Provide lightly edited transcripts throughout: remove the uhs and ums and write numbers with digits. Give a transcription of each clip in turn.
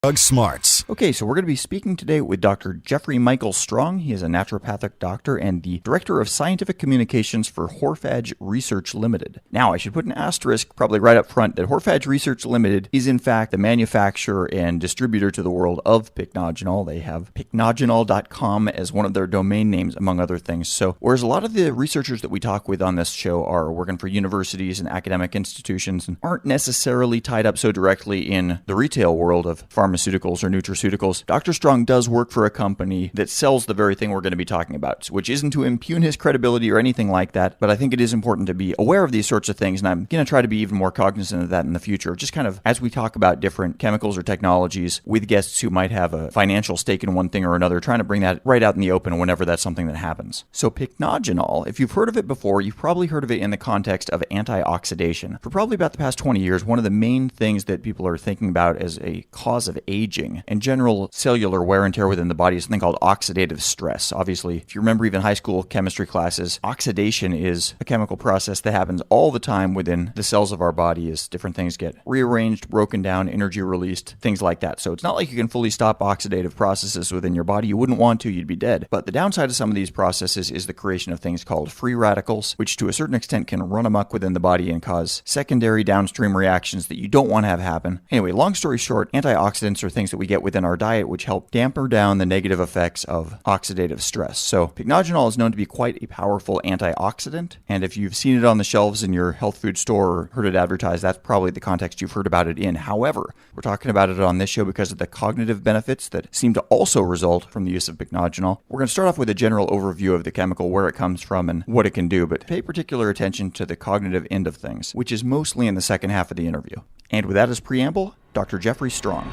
Drug Smarts. Okay, so we're going to be speaking today with Dr. Jeffrey Michael Strong. He is a naturopathic doctor and the Director of Scientific Communications for Horphage Research Limited. Now, I should put an asterisk probably right up front that Horphage Research Limited is in fact the manufacturer and distributor to the world of PYCNOGENOL. They have PYCNOGENOL.com as one of their domain names, among other things. So, whereas a lot of the researchers that we talk with on this show are working for universities and academic institutions and aren't necessarily tied up so directly in the retail world of pharmaceuticals or nutraceuticals, Dr. Strong does work for a company that sells the very thing we're going to be talking about, which isn't to impugn his credibility or anything like that, but I think it is important to be aware of these sorts of things, and I'm going to try to be even more cognizant of that in the future, just kind of as we talk about different chemicals or technologies with guests who might have a financial stake in one thing or another, trying to bring that right out in the open whenever that's something that happens. So PYCNOGENOL, if you've heard of it before, you've probably heard of it in the context of antioxidation. For probably about the past 20 years, one of the main things that people are thinking about as a cause of aging and general cellular wear and tear within the body is something called oxidative stress. Obviously, if you remember even high school chemistry classes, oxidation is a chemical process that happens all the time within the cells of our body as different things get rearranged, broken down, energy released, things like that. So it's not like you can fully stop oxidative processes within your body. You wouldn't want to, you'd be dead. But the downside of some of these processes is the creation of things called free radicals, which to a certain extent can run amok within the body and cause secondary downstream reactions that you don't want to have happen. Anyway, long story short, antioxidants are things that we get within our diet which help damper down the negative effects of oxidative stress. So PYCNOGENOL is known to be quite a powerful antioxidant, and if you've seen it on the shelves in your health food store or heard it advertised, that's probably the context you've heard about it in. However, we're talking about it on this show because of the cognitive benefits that seem to also result from the use of PYCNOGENOL. We're going to start off with a general overview of the chemical, where it comes from and what it can do, but pay particular attention to the cognitive end of things, which is mostly in the second half of the interview. And with that as preamble, Dr. Jeffrey Strong.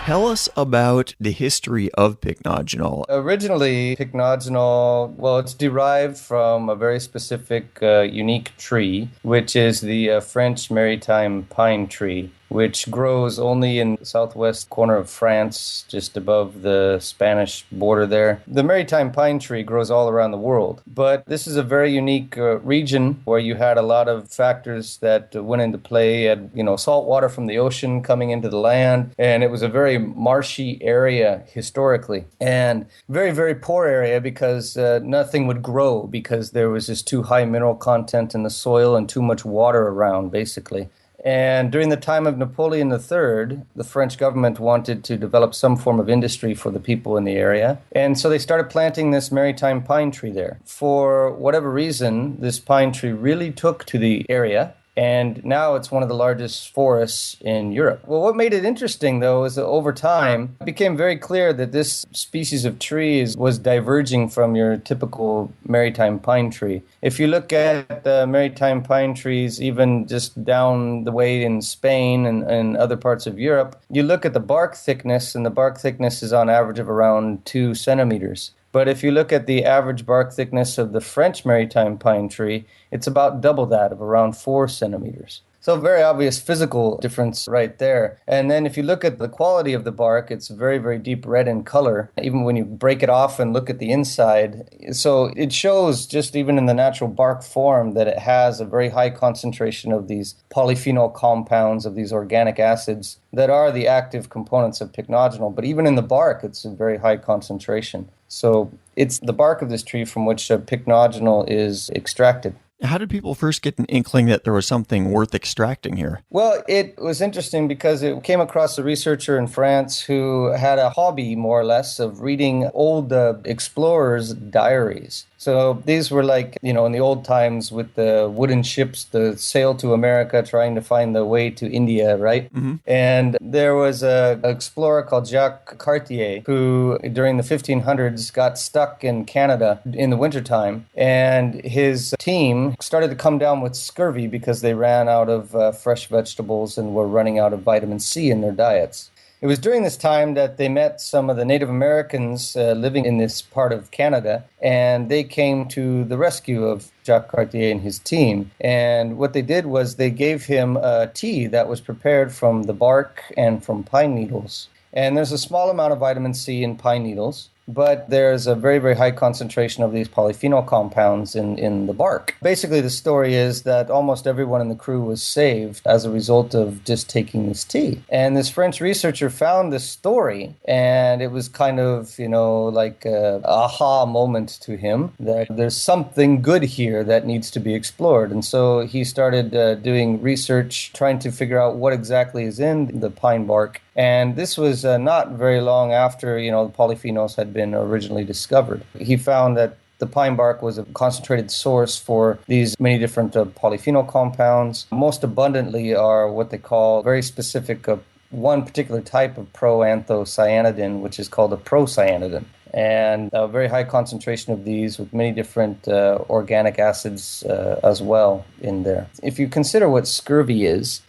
Tell us about the history of PYCNOGENOL. Originally, PYCNOGENOL, well, it's derived from a very specific, unique tree, which is the French maritime pine tree, which grows only in the southwest corner of France, just above the Spanish border there. The maritime pine tree grows all around the world, but this is a very unique region where you had a lot of factors that went into play. You had, salt water from the ocean coming into the land, and it was a very marshy area historically, and very, very poor area because nothing would grow because there was just too high mineral content in the soil and too much water around, basically. And during the time of Napoleon III, the French government wanted to develop some form of industry for the people in the area. And so they started planting this maritime pine tree there. For whatever reason, this pine tree really took to the area. And now it's one of the largest forests in Europe. Well, what made it interesting, though, is that over time, it became very clear that this species of trees was diverging from your typical maritime pine tree. If you look at the maritime pine trees, even just down the way in Spain and other parts of Europe, you look at the bark thickness, and the bark thickness is on average of around 2 centimeters. But if you look at the average bark thickness of the French maritime pine tree, it's about double that, of around 4 centimeters. So very obvious physical difference right there. And then if you look at the quality of the bark, it's very, very deep red in color, even when you break it off and look at the inside. So it shows just even in the natural bark form that it has a very high concentration of these polyphenol compounds, of these organic acids that are the active components of PYCNOGENOL. But even in the bark, it's a very high concentration. So it's the bark of this tree from which PYCNOGENOL is extracted. How did people first get an inkling that there was something worth extracting here? Well, it was interesting because it came across a researcher in France who had a hobby, more or less, of reading old explorers' diaries. So these were like, in the old times with the wooden ships, the sail to America, trying to find the way to India, right? Mm-hmm. And there was an explorer called Jacques Cartier who, during the 1500s, got stuck in Canada in the wintertime. And his team started to come down with scurvy because they ran out of fresh vegetables and were running out of vitamin C in their diets. It was during this time that they met some of the Native Americans living in this part of Canada, and they came to the rescue of Jacques Cartier and his team. And what they did was they gave him a tea that was prepared from the bark and from pine needles. And there's a small amount of vitamin C in pine needles, but there's a very, very high concentration of these polyphenol compounds in the bark. Basically, the story is that almost everyone in the crew was saved as a result of just taking this tea. And this French researcher found this story, and it was kind of, like a aha moment to him that there's something good here that needs to be explored. And so he started doing research, trying to figure out what exactly is in the pine bark. And this was not very long after, the polyphenols had been originally discovered. He found that the pine bark was a concentrated source for these many different polyphenol compounds. Most abundantly are what they call very specific one particular type of proanthocyanidin, which is called a procyanidin. And a very high concentration of these with many different organic acids as well in there. If you consider what scurvy is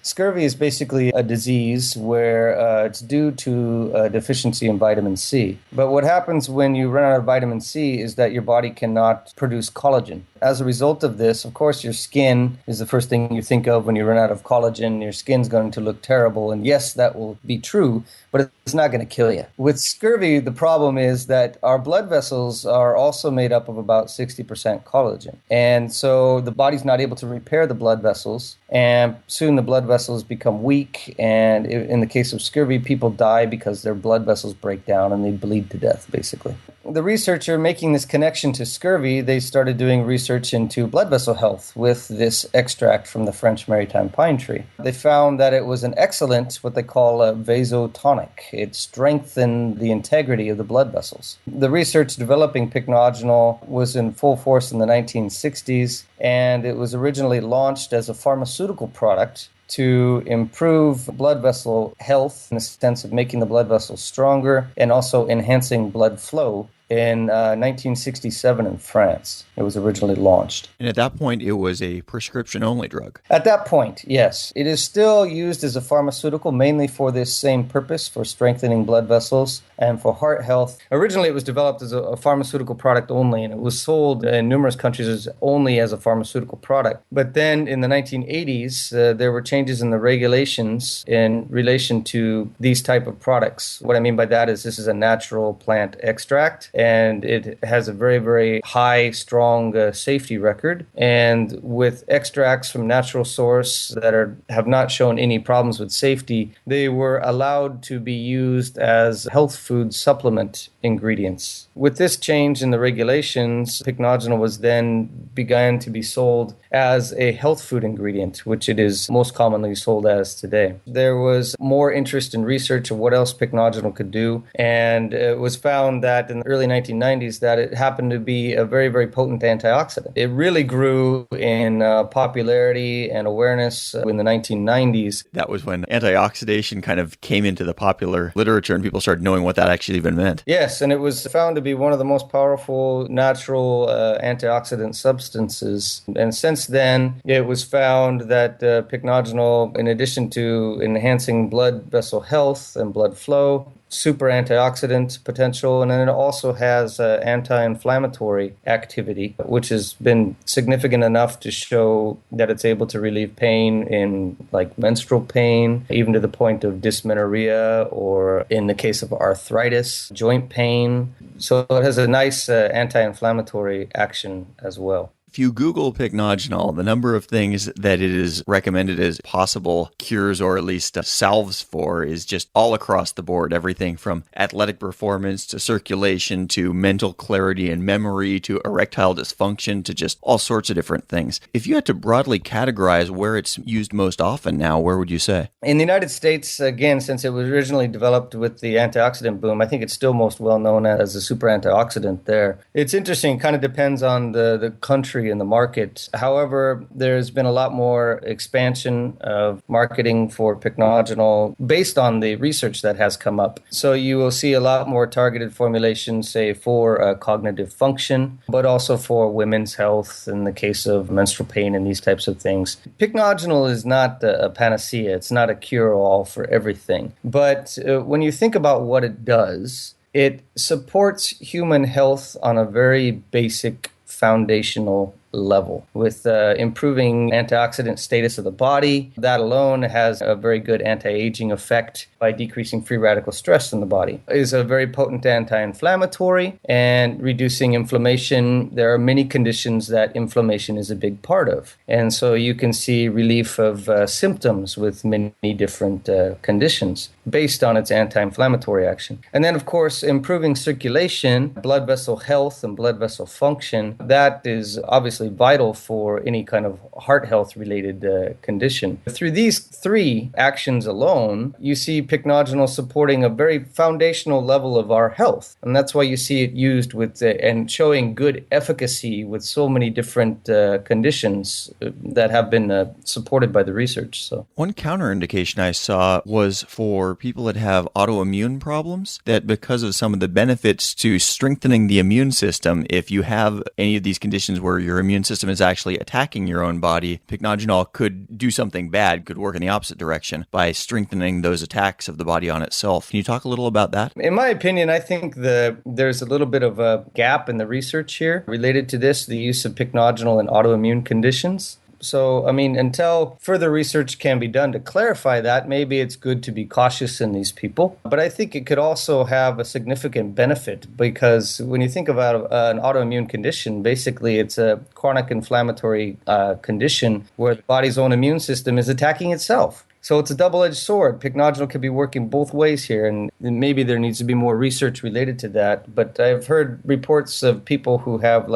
basically a disease where it's due to a deficiency in vitamin C. But what happens when you run out of vitamin C is that your body cannot produce collagen. As a result of this, of course, your skin is the first thing you think of when you run out of collagen. Your skin's going to look terrible. And yes, that will be true, but it's not going to kill you. With scurvy, the problem is that our blood vessels are also made up of about 60% collagen. And so the body's not able to repair the blood vessels. And soon the blood vessels become weak. And in the case of scurvy, people die because their blood vessels break down and they bleed to death, basically. The researcher making this connection to scurvy, they started doing research into blood vessel health with this extract from the French maritime pine tree. They found that it was an excellent, what they call a vasotonic. It strengthened the integrity of the blood vessels. The research developing pycnogenol was in full force in the 1960s, and it was originally launched as a pharmaceutical product to improve blood vessel health in the sense of making the blood vessels stronger and also enhancing blood flow. In 1967 in France, it was originally launched. And at that point, it was a prescription-only drug. At that point, yes. It is still used as a pharmaceutical, mainly for this same purpose, for strengthening blood vessels and for heart health. Originally, it was developed as a pharmaceutical product only, and it was sold in numerous countries only as a pharmaceutical product. But then in the 1980s, there were changes in the regulations in relation to these type of products. What I mean by that is this is a natural plant extract, and it has a very, very high, strong safety record. And with extracts from natural source that have not shown any problems with safety, they were allowed to be used as health food supplement ingredients. With this change in the regulations, pycnogenol was then began to be sold as a health food ingredient, which it is most commonly sold as today. There was more interest in research of what else pycnogenol could do, and it was found that in the early 1990s that it happened to be a very, very potent antioxidant. It really grew in popularity and awareness in the 1990s. That was when antioxidation kind of came into the popular literature and people started knowing what that actually even meant. Yes, and it was found to be one of the most powerful natural antioxidant substances. And since then, it was found that pycnogenol, in addition to enhancing blood vessel health and blood flow, super antioxidant potential, and then it also has anti-inflammatory activity, which has been significant enough to show that it's able to relieve pain in like menstrual pain, even to the point of dysmenorrhea, or in the case of arthritis, joint pain. So it has a nice anti-inflammatory action as well. If you Google pycnogenol, the number of things that it is recommended as possible cures or at least salves for is just all across the board. Everything from athletic performance to circulation to mental clarity and memory to erectile dysfunction to just all sorts of different things. If you had to broadly categorize where it's used most often now, where would you say? In the United States, again, since it was originally developed with the antioxidant boom, I think it's still most well known as a super antioxidant there. It's interesting, it kind of depends on the country in the market. However, there's been a lot more expansion of marketing for pycnogenol based on the research that has come up. So you will see a lot more targeted formulations, say, for cognitive function, but also for women's health in the case of menstrual pain and these types of things. Pycnogenol is not a panacea. It's not a cure-all for everything. But when you think about what it does, it supports human health on a very basic foundational level with improving antioxidant status of the body. That alone has a very good anti-aging effect by decreasing free radical stress in the body. It is a very potent anti-inflammatory and reducing inflammation. There are many conditions that inflammation is a big part of. And so you can see relief of symptoms with many different conditions based on its anti-inflammatory action. And then, of course, improving circulation, blood vessel health, and blood vessel function. That is obviously vital for any kind of heart health related condition. Through these three actions alone, you see pycnogenol supporting a very foundational level of our health. And that's why you see it used with and showing good efficacy with so many different conditions that have been supported by the research. So one counterindication I saw was for people that have autoimmune problems, that because of some of the benefits to strengthening the immune system, if you have any of these conditions where your immune system is actually attacking your own body, pycnogenol could do something bad, could work in the opposite direction by strengthening those attacks of the body on itself. Can you talk a little about that? In my opinion, I think there's a little bit of a gap in the research here related to this, the use of pycnogenol in autoimmune conditions. So, I mean, until further research can be done to clarify that, maybe it's good to be cautious in these people. But I think it could also have a significant benefit because when you think about an autoimmune condition, basically it's a chronic inflammatory condition where the body's own immune system is attacking itself. So it's a double-edged sword. Pycnogenol could be working both ways here, and maybe there needs to be more research related to that. But I've heard reports of people who have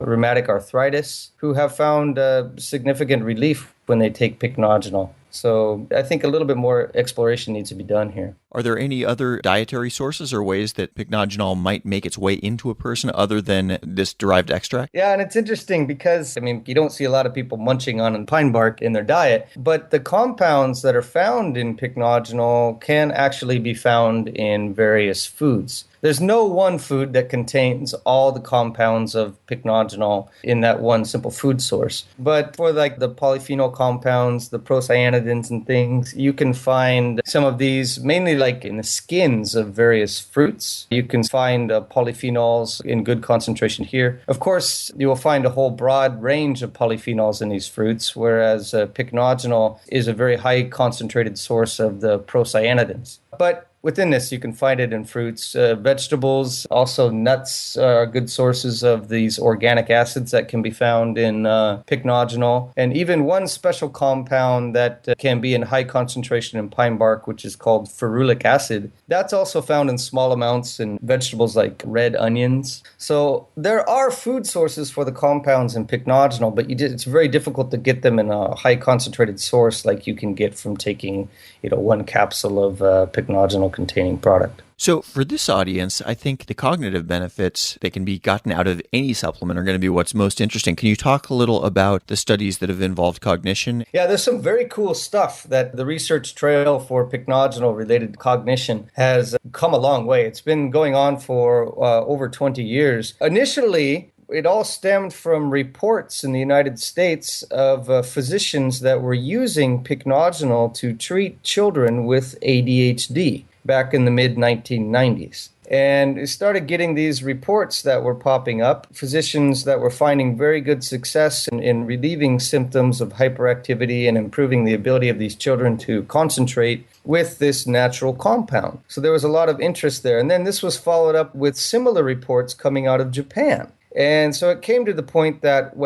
rheumatic arthritis who have found significant relief when they take pycnogenol. So I think a little bit more exploration needs to be done here. Are there any other dietary sources or ways that pycnogenol might make its way into a person other than this derived extract? Yeah, and it's interesting because, you don't see a lot of people munching on pine bark in their diet, but the compounds that are found in pycnogenol can actually be found in various foods. There's no one food that contains all the compounds of pycnogenol in that one simple food source. But for the polyphenol compounds, the procyanidins and things, you can find some of these mainly in the skins of various fruits. You can find polyphenols in good concentration here. Of course, you will find a whole broad range of polyphenols in these fruits, whereas pycnogenol is a very high concentrated source of the procyanidins. But within this, you can find it in fruits, vegetables, also nuts are good sources of these organic acids that can be found in pycnogenol. And even one special compound that can be in high concentration in pine bark, which is called ferulic acid, that's also found in small amounts in vegetables like red onions. So there are food sources for the compounds in pycnogenol, but it's very difficult to get them in a high concentrated source like you can get from taking one capsule of pycnogenol containing product. So for this audience, I think the cognitive benefits that can be gotten out of any supplement are going to be what's most interesting. Can you talk a little about the studies that have involved cognition? Yeah, there's some very cool stuff that the research trail for pycnogenol related cognition has come a long way. It's been going on for over 20 years. Initially, it all stemmed from reports in the United States of physicians that were using pycnogenol to treat children with ADHD back in the mid-1990s. And it started getting these reports that were popping up, physicians that were finding very good success in relieving symptoms of hyperactivity and improving the ability of these children to concentrate with this natural compound. So there was a lot of interest there. And then this was followed up with similar reports coming out of Japan. And so it came to the point that,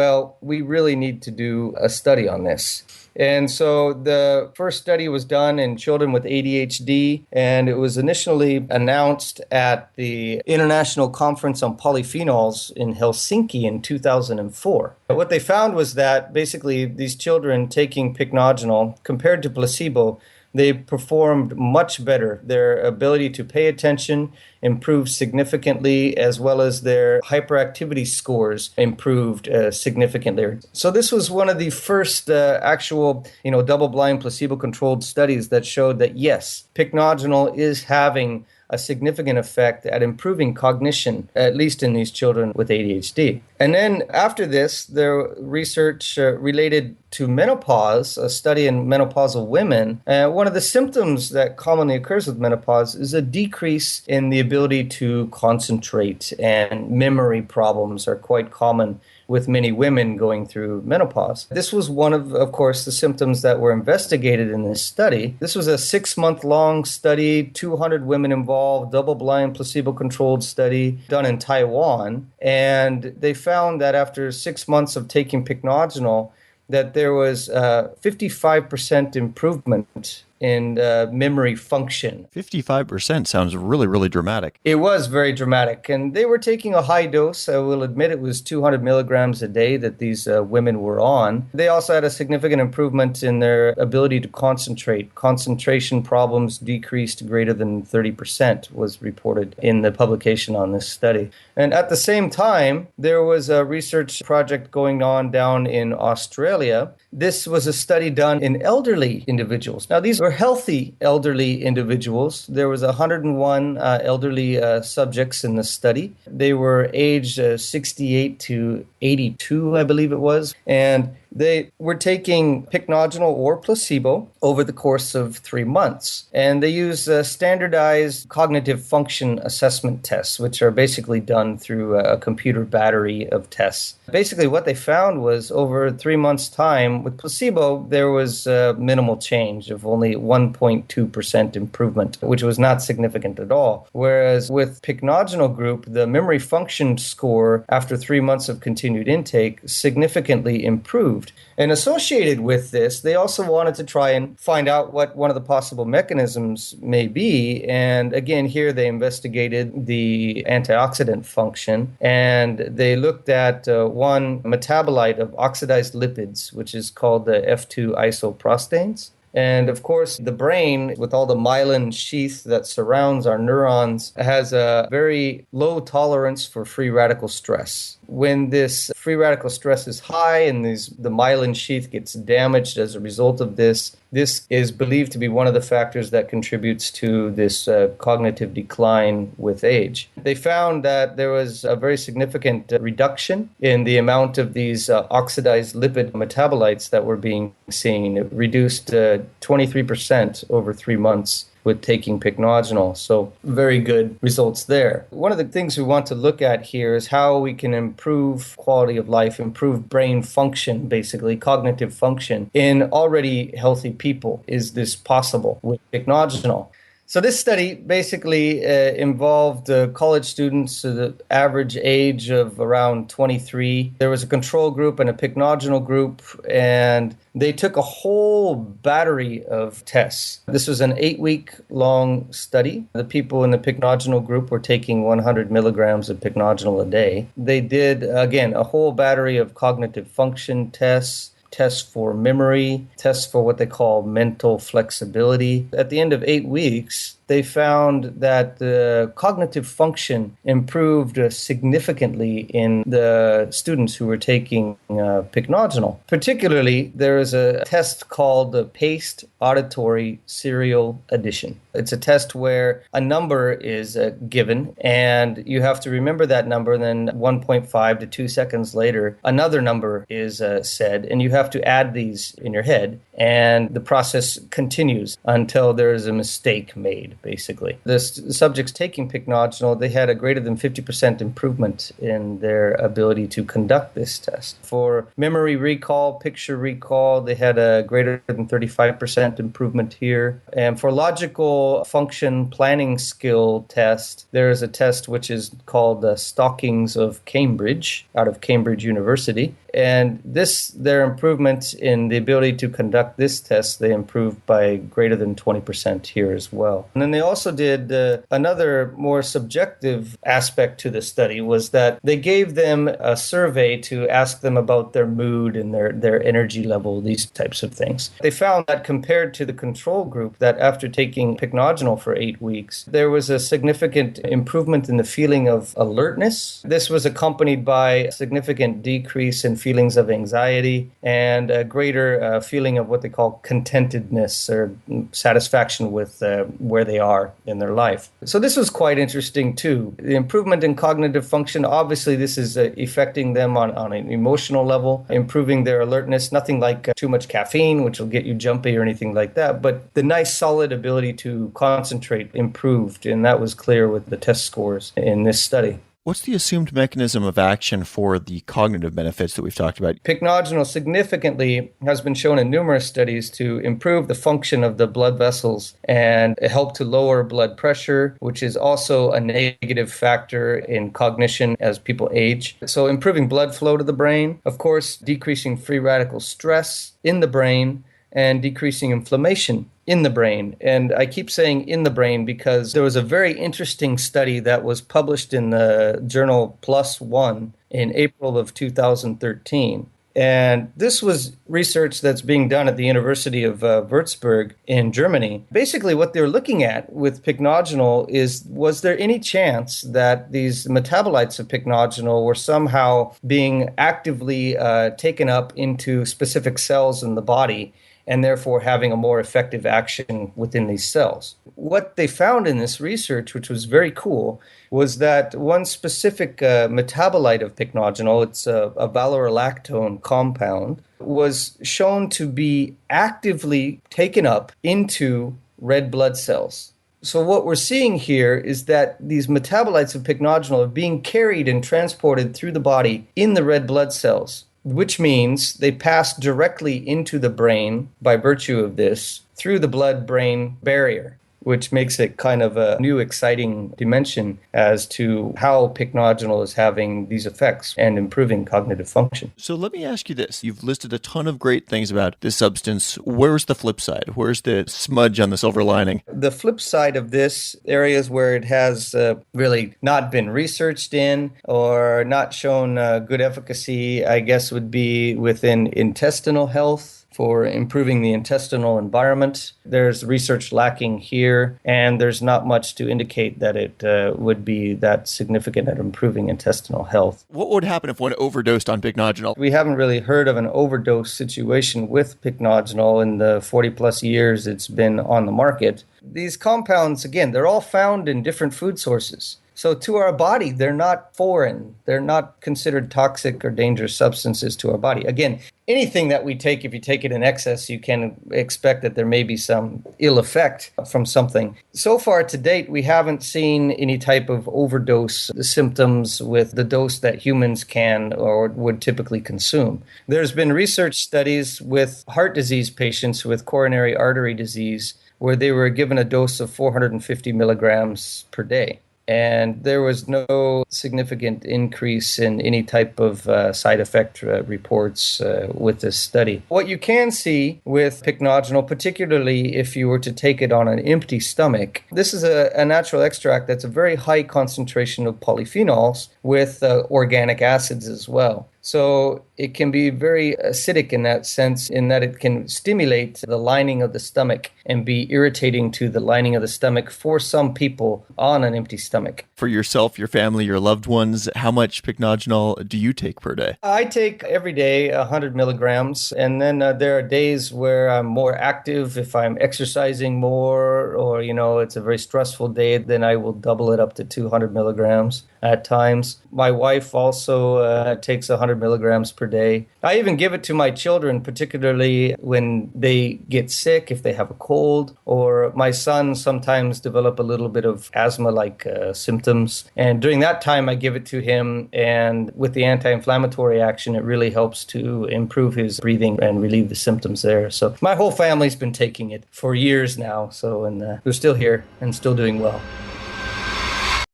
we really need to do a study on this. And so the first study was done in children with ADHD, and it was initially announced at the International Conference on Polyphenols in Helsinki in 2004. But what they found was that basically these children taking pycnogenol compared to placebo, they performed much better. Their ability to pay attention improved significantly, as well as their hyperactivity scores improved significantly. So this was one of the first actual, double-blind placebo-controlled studies that showed that, yes, pycnogenol is having a significant effect at improving cognition, at least in these children with ADHD. And then after this, the research related to menopause, a study in menopausal women. One of the symptoms that commonly occurs with menopause is a decrease in the ability to concentrate, and memory problems are quite common with many women going through menopause. This was one of course, the symptoms that were investigated in this study. This was a 6-month-long study, 200 women involved, double-blind, placebo-controlled study done in Taiwan. And they found that after 6 months of taking pycnogenol, that there was 55% improvement in memory function. 55% sounds really, really dramatic. It was very dramatic. And they were taking a high dose. I will admit it was 200 milligrams a day that these women were on. They also had a significant improvement in their ability to concentrate. Concentration problems decreased greater than 30% was reported in the publication on this study. And at the same time, there was a research project going on down in Australia. This was a study done in elderly individuals. Now, these were healthy elderly individuals. There was 101 elderly subjects in the study. They were aged 68 to 82, I believe it was. And they were taking pycnogenol or placebo over the course of 3 months. And they used standardized cognitive function assessment tests, which are basically done through a computer battery of tests. Basically, what they found was over 3 months' time, with placebo, there was minimal change of only 1.2% improvement, which was not significant at all. Whereas with pycnogenol group, the memory function score after 3 months of continued intake significantly improved. And associated with this, they also wanted to try and find out what one of the possible mechanisms may be. And again, here they investigated the antioxidant function, and they looked at one metabolite of oxidized lipids, which is called the F2 isoprostanes. And of course, the brain, with all the myelin sheath that surrounds our neurons, has a very low tolerance for free radical stress. When this free radical stress is high and the myelin sheath gets damaged as a result of this, this is believed to be one of the factors that contributes to this cognitive decline with age. They found that there was a very significant reduction in the amount of these oxidized lipid metabolites that were being seen. It reduced 23% over 3 months with taking pycnogenol. So very good results there. One of the things we want to look at here is how we can improve quality of life, improve brain function, basically cognitive function in already healthy people. Is this possible with pycnogenol? So this study basically involved college students, the average age of around 23. There was a control group and a pycnogenol group, and they took a whole battery of tests. This was an 8-week-long study. The people in the pycnogenol group were taking 100 milligrams of pycnogenol a day. They did, again, a whole battery of cognitive function tests, tests for memory, tests for what they call mental flexibility. At the end of 8 weeks, they found that the cognitive function improved significantly in the students who were taking pycnogenol. Particularly, there is a test called the Paced Auditory Serial Addition. It's a test where a number is given, and you have to remember that number, and then 1.5 to 2 seconds later, another number is said, and you have to add these in your head, and the process continues until there is a mistake made. Basically, the subjects taking pycnogenol, they had a greater than 50% improvement in their ability to conduct this test. For memory recall, picture recall, they had a greater than 35% improvement here. And for logical function planning skill test, there is a test which is called the Stockings of Cambridge, out of Cambridge University. And their improvement in the ability to conduct this test, they improved by greater than 20% here as well. And then they also did another more subjective aspect to the study, was that they gave them a survey to ask them about their mood and their energy level, these types of things. They found that compared to the control group, that after taking pycnogenol for 8 weeks, there was a significant improvement in the feeling of alertness. This was accompanied by a significant decrease in feelings of anxiety and a greater feeling of what they call contentedness or satisfaction with where they are in their life. So this was quite interesting too. The improvement in cognitive function, obviously this is affecting them on an emotional level, improving their alertness, nothing like too much caffeine, which will get you jumpy or anything like that. But the nice solid ability to concentrate improved, and that was clear with the test scores in this study. What's the assumed mechanism of action for the cognitive benefits that we've talked about? Pycnogenol significantly has been shown in numerous studies to improve the function of the blood vessels and help to lower blood pressure, which is also a negative factor in cognition as people age. So improving blood flow to the brain, of course, decreasing free radical stress in the brain, and decreasing inflammation in the brain. And I keep saying in the brain because there was a very interesting study that was published in the journal PLOS One in April of 2013. And this was research that's being done at the University of Würzburg in Germany. Basically, what they're looking at with pycnogenol is, was there any chance that these metabolites of pycnogenol were somehow being actively taken up into specific cells in the body, and therefore having a more effective action within these cells. What they found in this research, which was very cool, was that one specific metabolite of pycnogenol, it's a valorolactone compound, was shown to be actively taken up into red blood cells. So what we're seeing here is that these metabolites of pycnogenol are being carried and transported through the body in the red blood cells, which means they pass directly into the brain by virtue of this through the blood-brain barrier, which makes it kind of a new exciting dimension as to how pycnogenol is having these effects and improving cognitive function. So let me ask you this. You've listed a ton of great things about this substance. Where's the flip side? Where's the smudge on the silver lining? The flip side of this, areas where it has really not been researched in or not shown good efficacy, I guess would be within intestinal health, for improving the intestinal environment. There's research lacking here, and there's not much to indicate that it would be that significant at improving intestinal health. What would happen if one overdosed on pycnogenol? We haven't really heard of an overdose situation with pycnogenol in the 40-plus years it's been on the market. These compounds, again, they're all found in different food sources. So to our body, they're not foreign. They're not considered toxic or dangerous substances to our body. Again, anything that we take, if you take it in excess, you can expect that there may be some ill effect from something. So far to date, we haven't seen any type of overdose symptoms with the dose that humans can or would typically consume. There's been research studies with heart disease patients with coronary artery disease where they were given a dose of 450 milligrams per day. And there was no significant increase in any type of side effect reports with this study. What you can see with pycnogenol, particularly if you were to take it on an empty stomach, this is a natural extract that's a very high concentration of polyphenols with organic acids as well. So it can be very acidic in that sense, in that it can stimulate the lining of the stomach and be irritating to the lining of the stomach for some people on an empty stomach. For yourself, your family, your loved ones, how much pycnogenol do you take per day? I take every day 100 milligrams, and then there are days where I'm more active. If I'm exercising more or, it's a very stressful day, then I will double it up to 200 milligrams at times. My wife also takes 100 milligrams per day. I even give it to my children, particularly when they get sick, if they have a cold, or my son sometimes develop a little bit of asthma-like symptoms. And during that time, I give it to him. And with the anti-inflammatory action, it really helps to improve his breathing and relieve the symptoms there. So my whole family's been taking it for years now. And we're still here and still doing well.